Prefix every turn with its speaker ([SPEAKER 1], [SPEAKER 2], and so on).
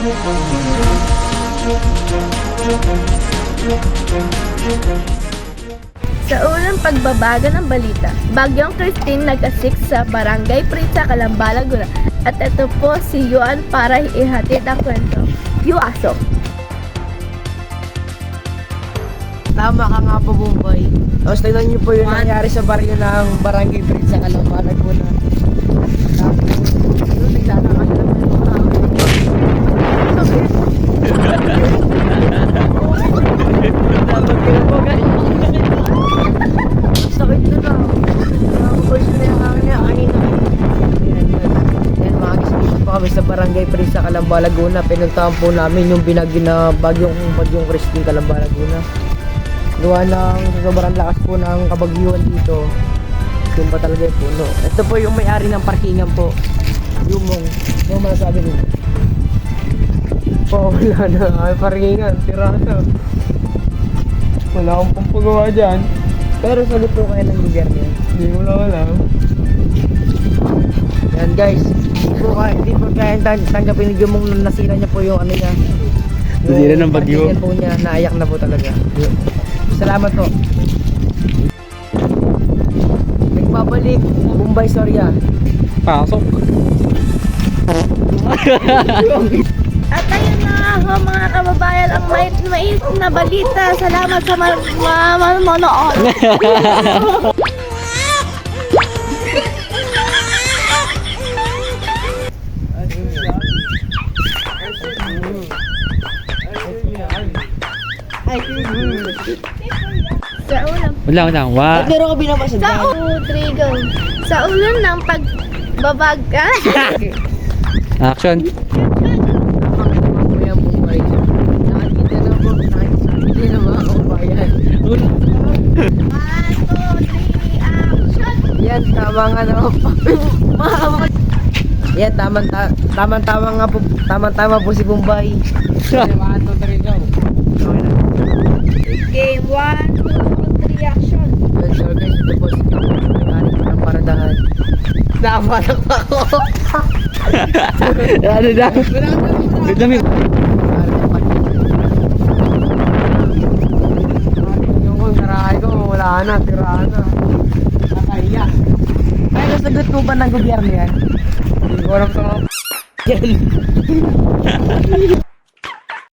[SPEAKER 1] Sa unang pagbabaga ng balita, Bagyong Christine nag-asik sa Barangay Pritsa, Calamba, Laguna. At ito po si Yuan para ihatid ang kwento. Yuasok!
[SPEAKER 2] Tama ka nga po, Bombay. Tapos tignan niyo po yung nangyari sa baryo ng Barangay Pritsa, Calamba, Laguna. Tapos, doon naglalakad lang yung mga sakit na na. Nakapagpers na yung hangin niya kanina. Yan, makakisipin pa kami sa Barangay Pritsa, Calamba, Laguna. Pinuntahan po namin yung binagyo na bagyong Christine, Calamba, Laguna. Gawa ng sobrang lakas po ng kabagyuhan dito. Yung ba talaga yung puno. Ito po yung may-ari ng parkingan po. Yung mong, ano masasabi nito? Po, wala na. Ay, parkingan, tira na. Wala akong pampagawa dyan. Pero salit po kayo ng gobyerno yan. Hindi mo lang alam. Yan guys. Hindi po kaya tanggapin yung mong nasira niya po yung ano niya.
[SPEAKER 3] Nasira ng bagyo.
[SPEAKER 2] Parkingan po niya, naayak na po talaga. Salamat po. Nagbabalik, Bombay Soria.
[SPEAKER 3] Pasok.
[SPEAKER 1] At ayun na nga ho, mga kababayan, ang mais na balita. Salamat sa manonood. Sa unang
[SPEAKER 3] Wala. Wa.
[SPEAKER 2] Pero ko binabasa
[SPEAKER 1] Sa Rodrigo. Sa ulan ng pagbabaga.
[SPEAKER 3] Action.
[SPEAKER 2] Kuya Bombay. Nakakita na po. Nakakita na mga kababayan.
[SPEAKER 1] 1, 2, 3, action!
[SPEAKER 2] Yan, tama nga naman po. Yan, tama po si Bombay.
[SPEAKER 1] Game 1, 2, 3, action!
[SPEAKER 2] Yan, so guys, ito po si Bombay ng paradahan. Nakapatak pa ako.
[SPEAKER 3] Ano na? Wait lang.
[SPEAKER 2] Yung narahay ko, wala na, tira na. Nakaiyak. Ay, nasagot mo ba ng gobyerno yan?
[SPEAKER 3] Hindi ko alam sa